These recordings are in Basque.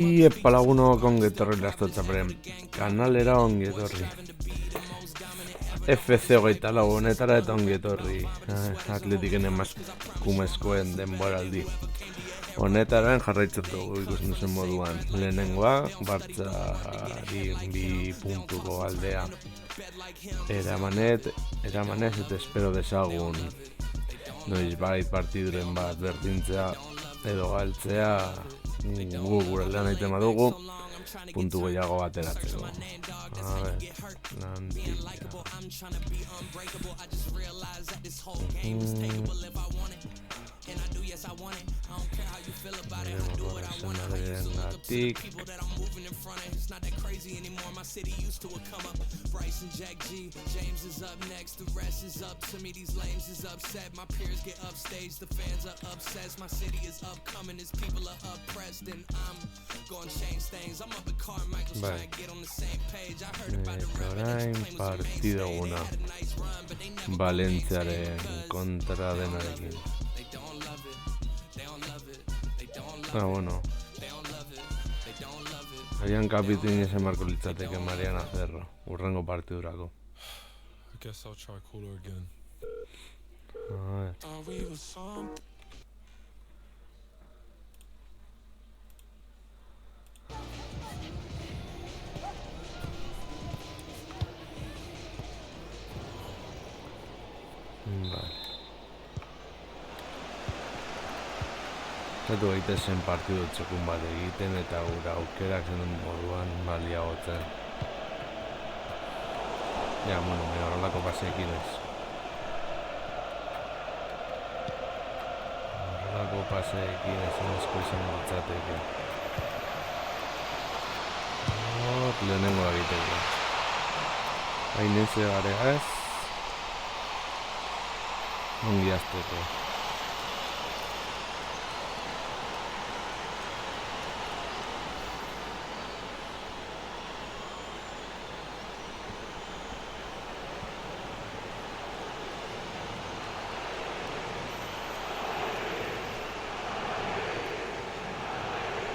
Iepa lagunok ongi etorri lastotxapren kanalera ongi etorri. FC 24 honetara eta ongi etorri Atletiken emakumezkoen denboraldi honetaren jarraitzen dugu ikusten duzen moduan. Lehenengoa, Bartzari 2 puntuko aldea eramanez eta espero dezagun noizbait partiduren bat berdintzea edo galtzea gure aldean aiten badugu puntu gehiago bateratzeko. A ver, Gatik. Orain partida eguna Valentziaren kontra denarekin. Bueno, agian kapitain esan marko litzateke Mariana Cerro urrengo partidurako. I guess I'll try cooler again. A ver. Vale. Zatu gaitezen partidu txekun bat egiten eta gura aukerak zen moduan baliagotzen. Ja, bueno, horrelako paseekin ez. Horrelako paseekin ezin asko izan ditzateke. Lehenengo egiteko. Hain ez egarea ez. Ongi azteko.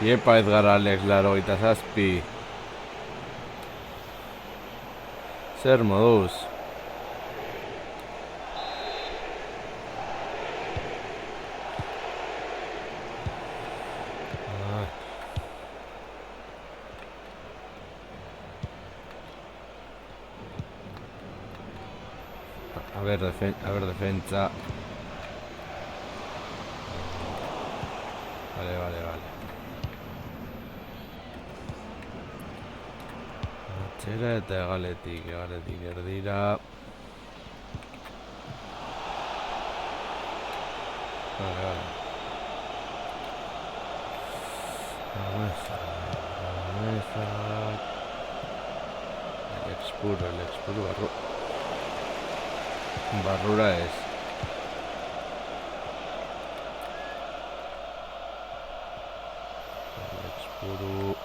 Iepa Edgar Alex 87. Zer moduz? A ver, defensa. Vale. Atxera eta egaletik erdira. Vale. El expuro barrura ez. El expuro.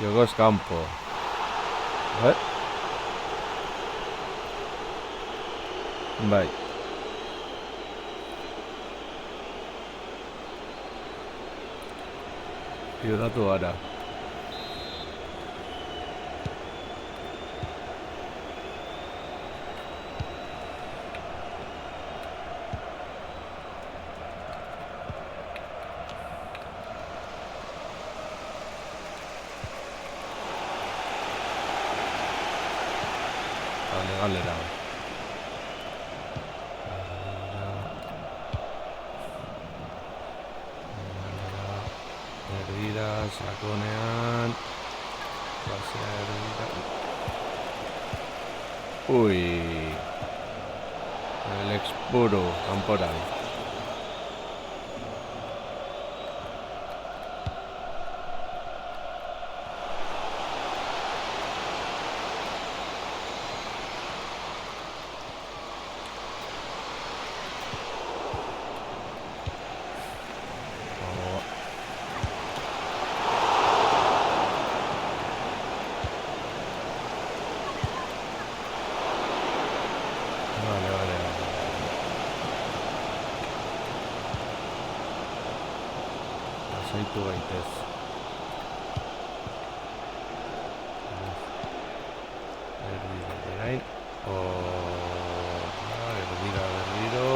Jogos campo. Bai. Piodatu gara. Galera. Erdira, sakonean. Pasea erdira. Ui. El expuro, kanporan. lasaitu gaitez. Erdira berain. Erdira berriro.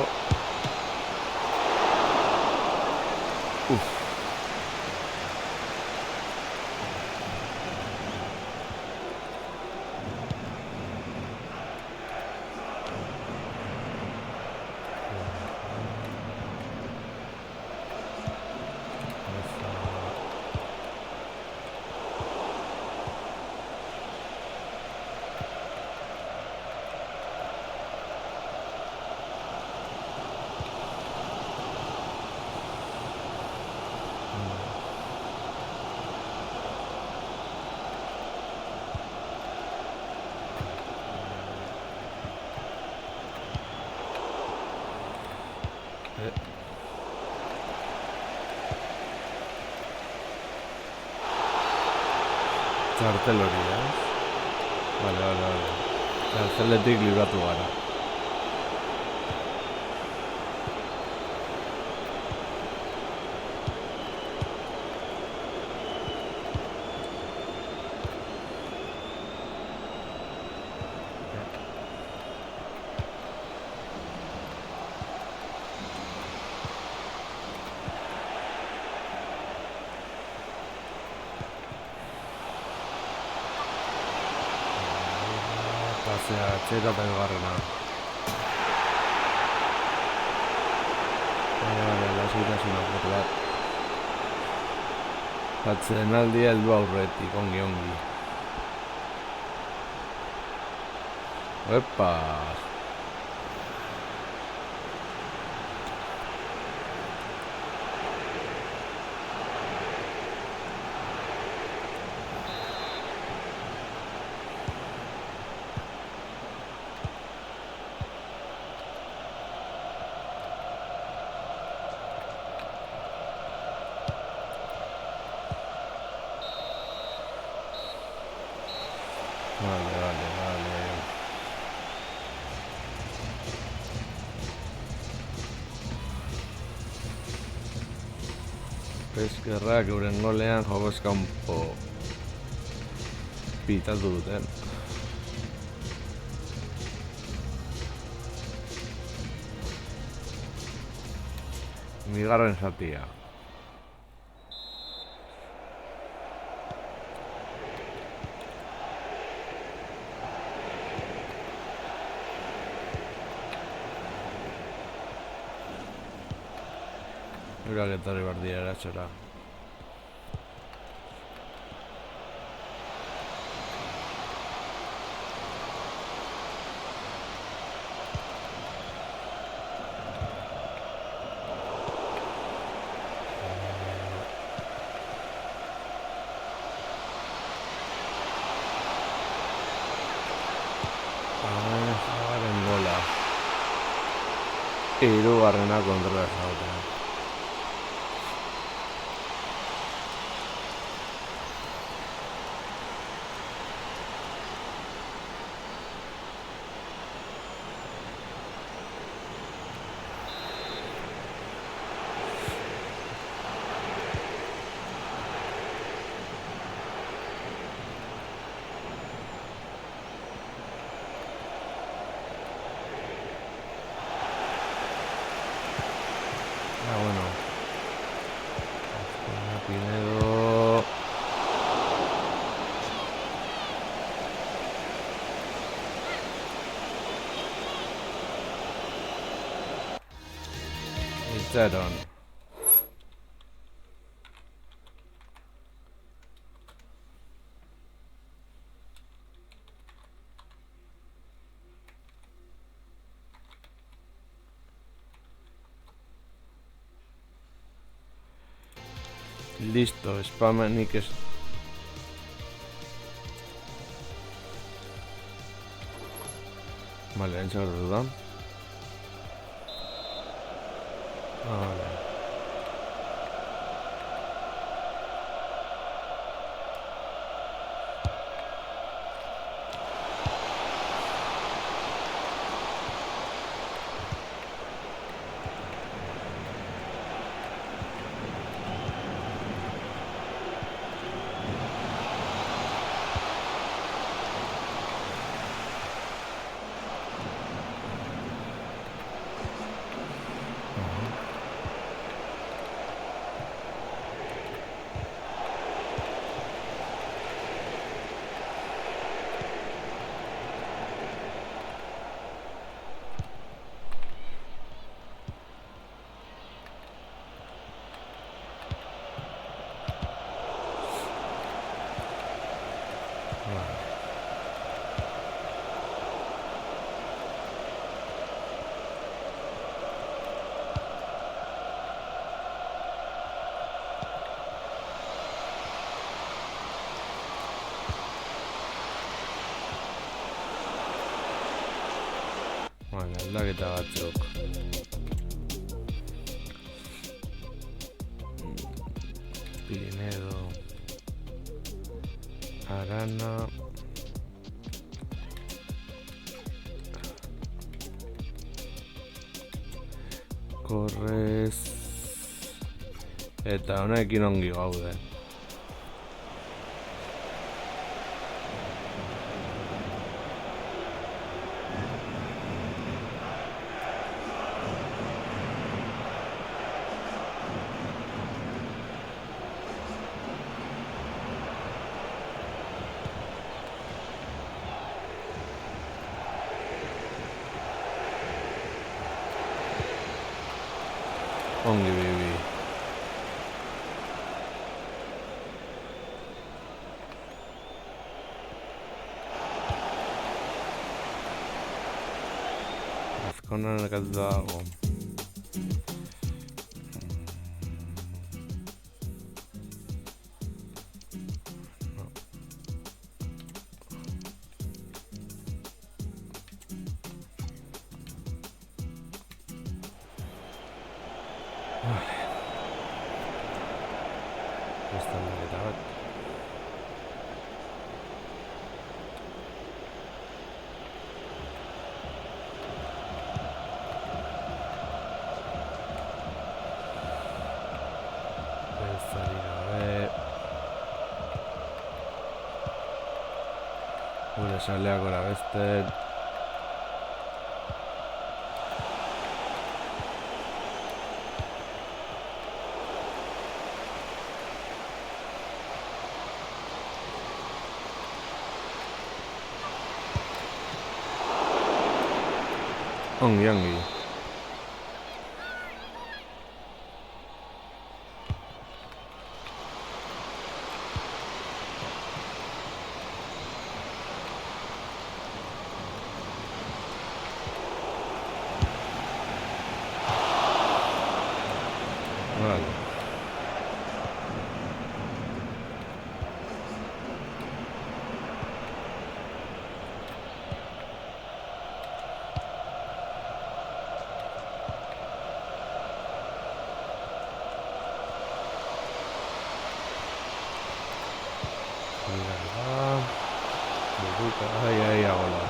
Txartel hori, Vale. Txarteletik libratu gara. Pasea, txeta eta bigarrena. Vale, lasaitasuna apur bat. Atsedenaldia heldu aurretik, ongi. Epa! Vale. Eskerrak euren golean jokoz kanpo pitatu duten. Bigarren zatia. Urak etorri behar dira eratxora. Garen gola. Hirugarrena kontrola zauten. Bueno. Pinedo. Itxaron. Listo, spamenik ez... Vale, entzagatu dudan. Vale. Vale, aldaketa batzuk. Pinedo, Arana, Korrez, eta honekin ongi gaude. Ongi bibi. Azkonan ez dago. Beste aldaketa bat. Ez ari gabe. Gure saleak gora beste. Ongi, ongi. Vale. Ahí, ahora.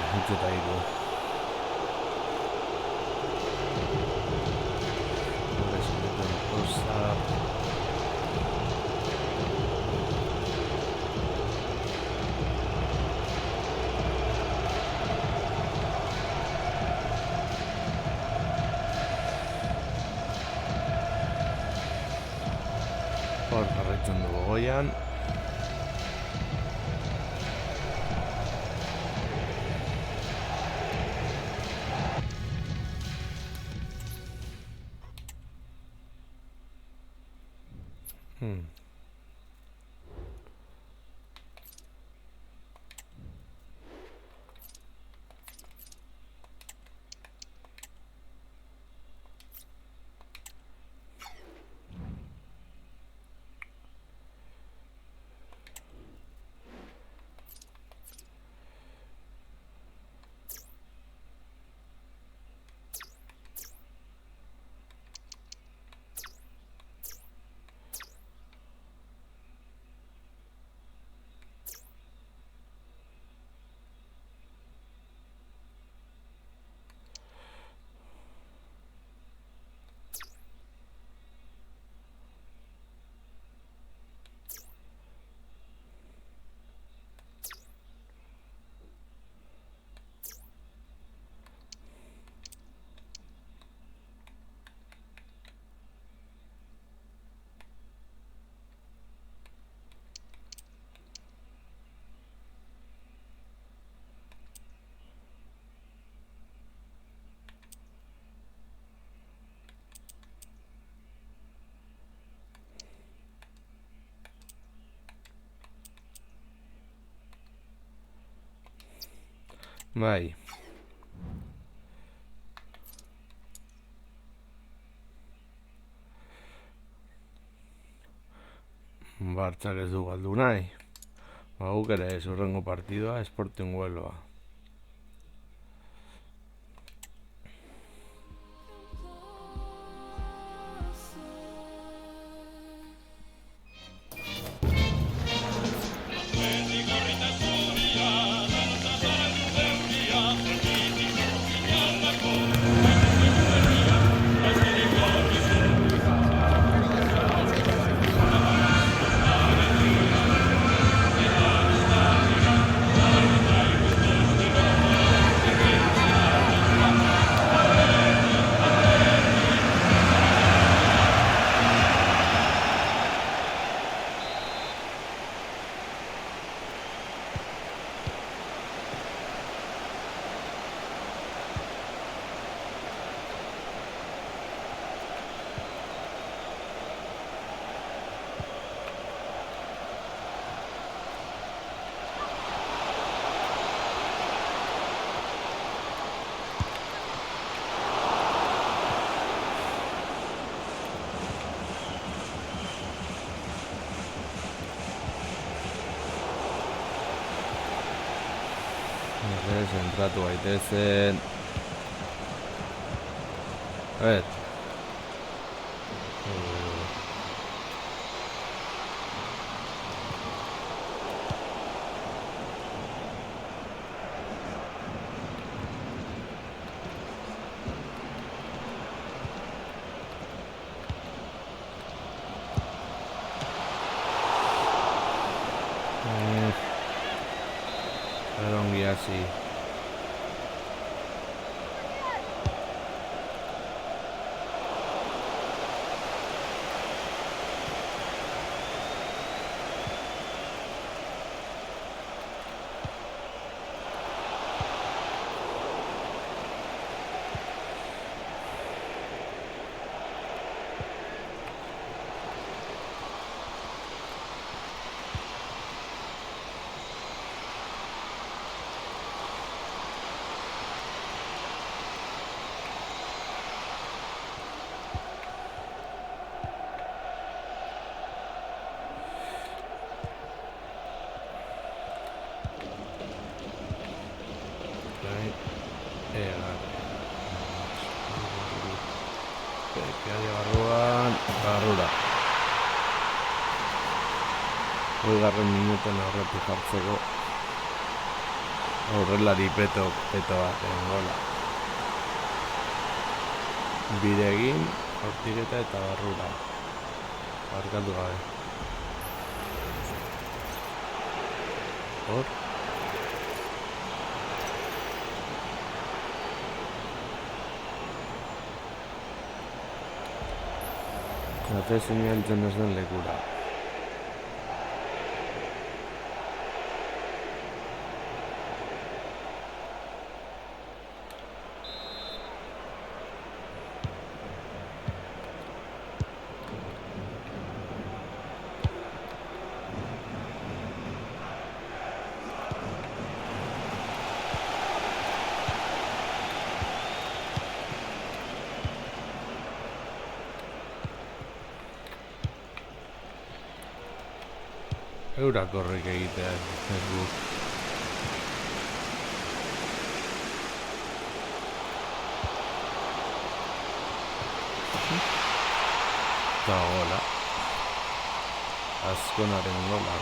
Hitz eta hiru. Hor jarraitzen dugu goian. Bai. Bartzak ez du galdu nahi. Guk ere ez hurrengo partidoa Sporting Huelva. Zentratu gaitezen. Et. Ongi hasi. Garren minuten aurretik jartzeko aurrelari peto bat gola. Biregin, hortiketa eta barrura. Barkatu gabe. Hor? Gate sinaltzen ez den lekura. Eurak horrek egitea ez guk. Eta gola. Azkonaren gola.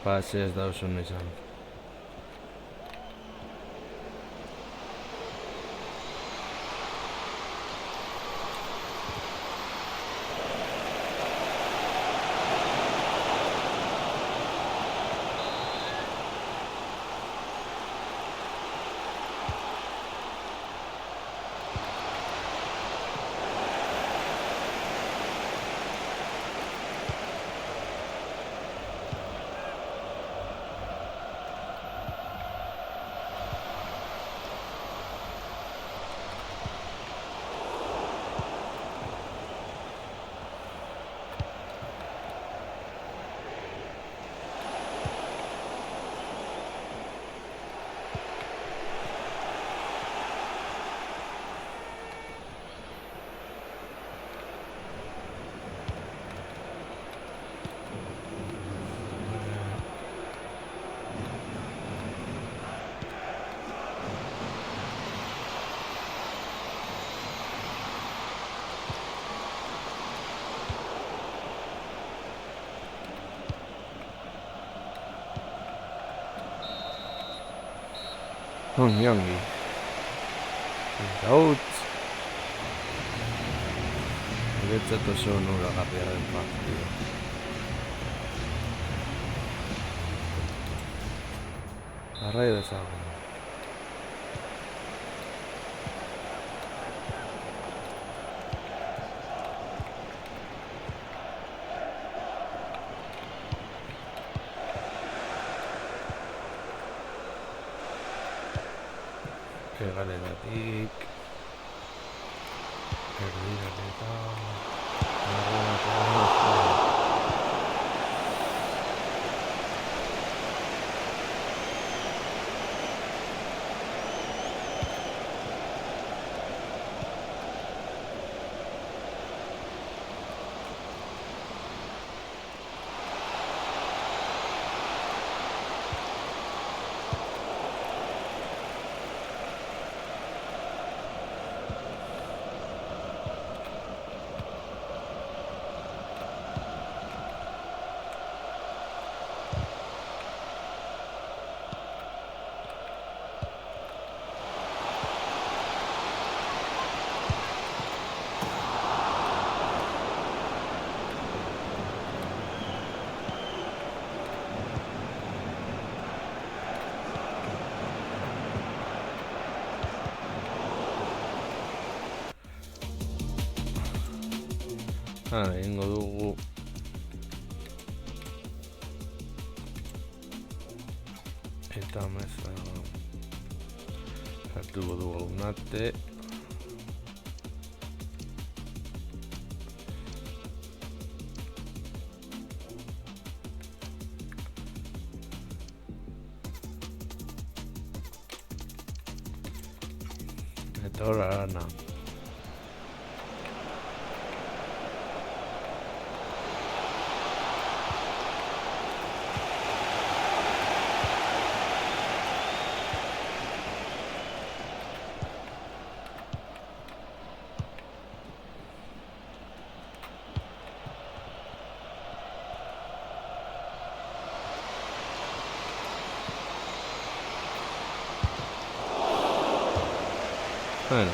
Pasi ez dauzun izan. Ongi. Gautz. Guretzat oso onuragarria den partida. Jarrai dezagun. Hegaletatik erdiratik egingo dugu eta meza hartuko dugu unate eta hor arana. Bueno.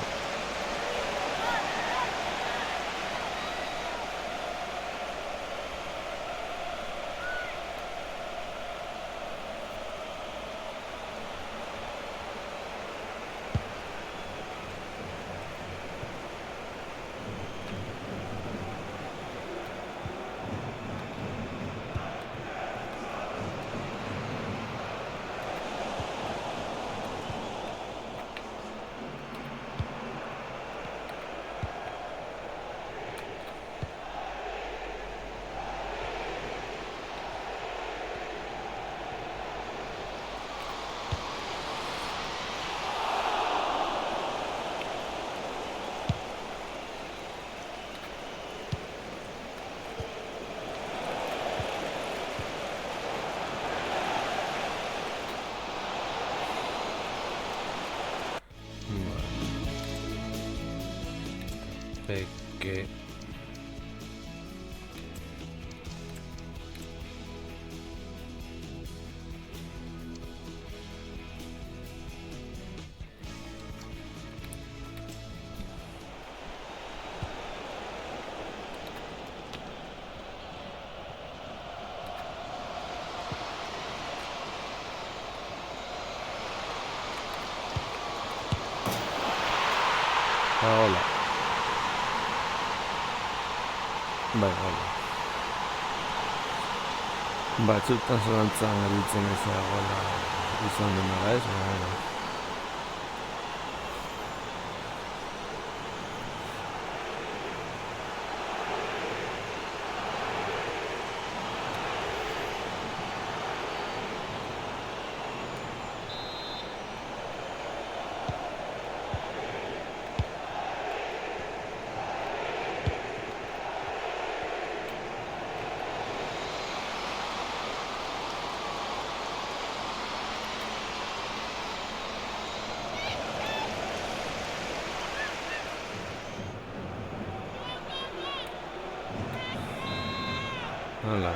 Perché Hola. Bai, hola. Batzutan zelantzan gelditzen ez dagoela izan denara ez, baina. Hala.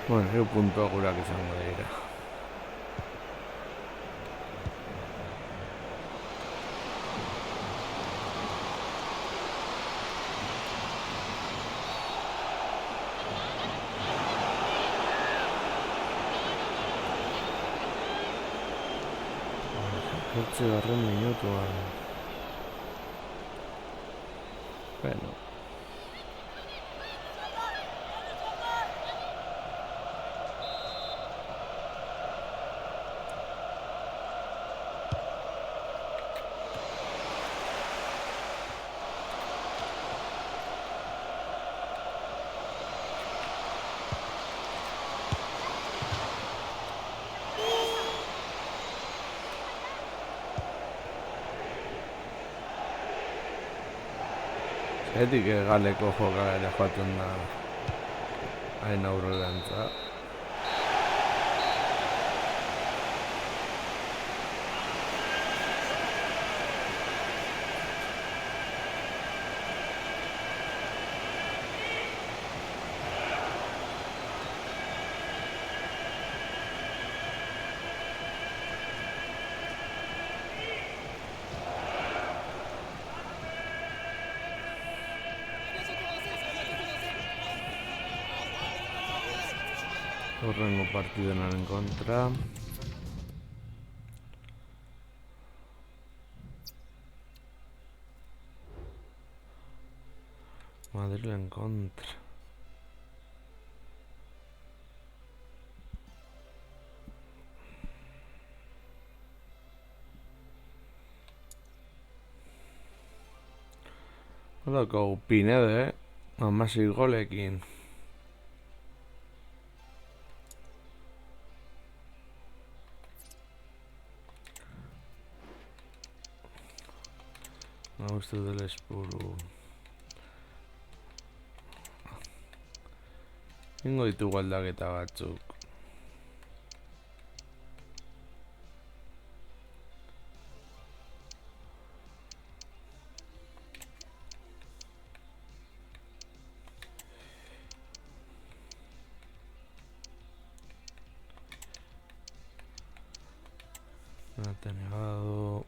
Bueno, hiru puntuak gurak izango dira. Zortzigarren minutuan. Bueno. Etik galeko jokaera joaten da hain aurrerantza. Horrengo partidenaren kontra. Madrilen kontra. Horako Pinede, 16 golekin. Uste del espuru. Ingo ditugu aldaketa batzuk. Nada negado.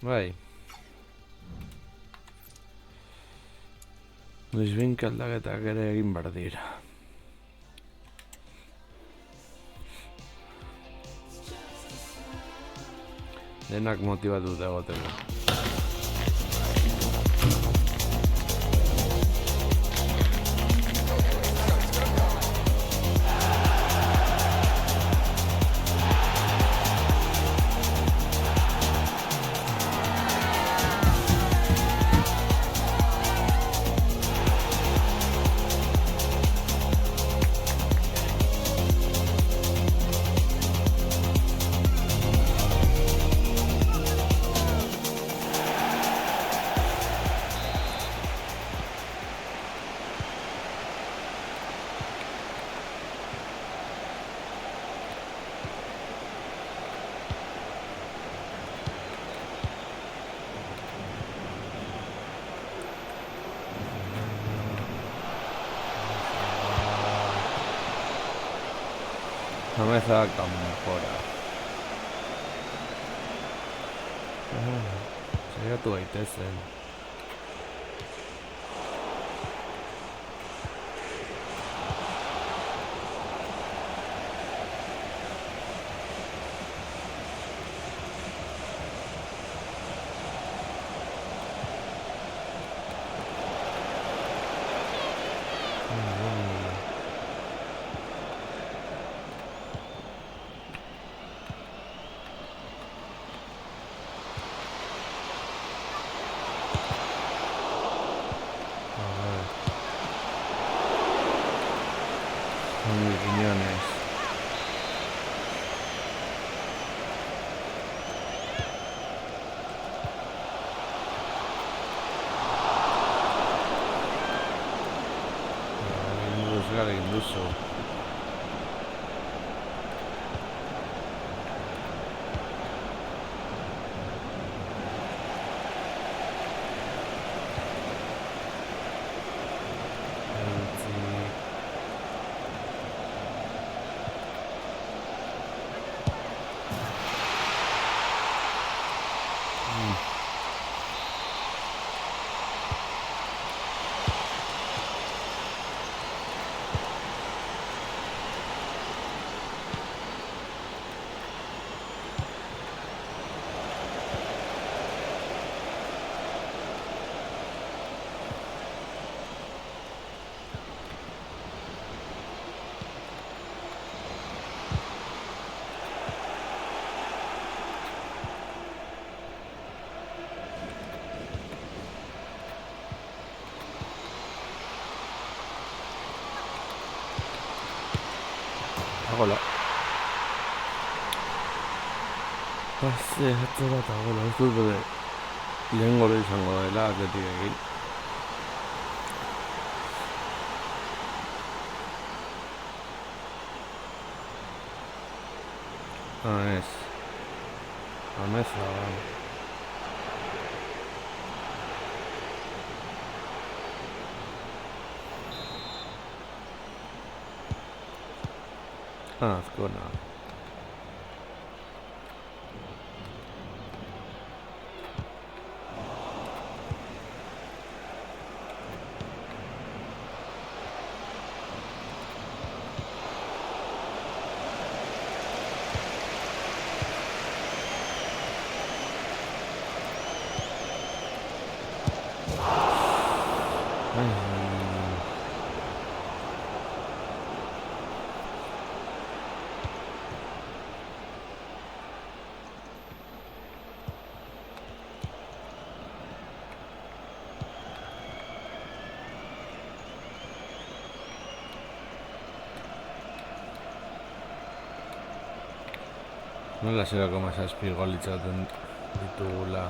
Bai. Noizbehinka aldaketak ere egin behar dira. Denak motibatuta egoteko. Ameza kanpora. Saiatu gaitezen. Riñones. Egin duzu. Dagoela. Atzera dagoela, ez dut bere lehen gole izango dela Atletik egin. Ez. Ameza. Azkona. Nola 0,6 gol itxaten ditugula.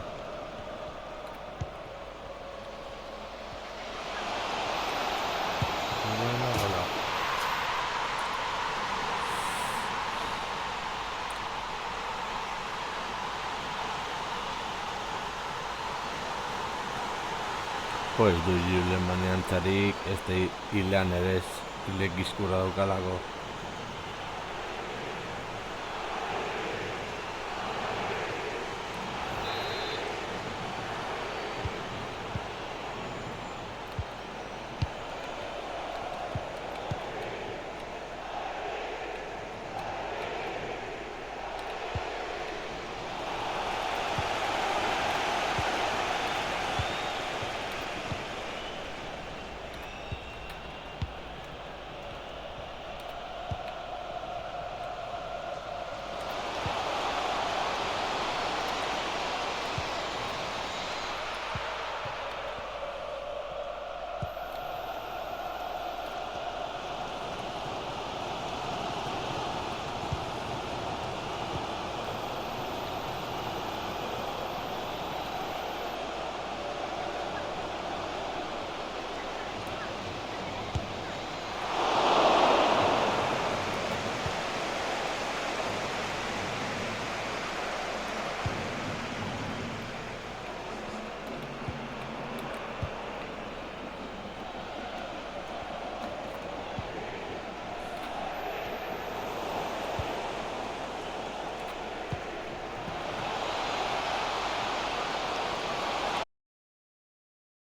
Ez du Julen maniantzarik, ez da hilean ere ez, hilek gizkurra daukalako.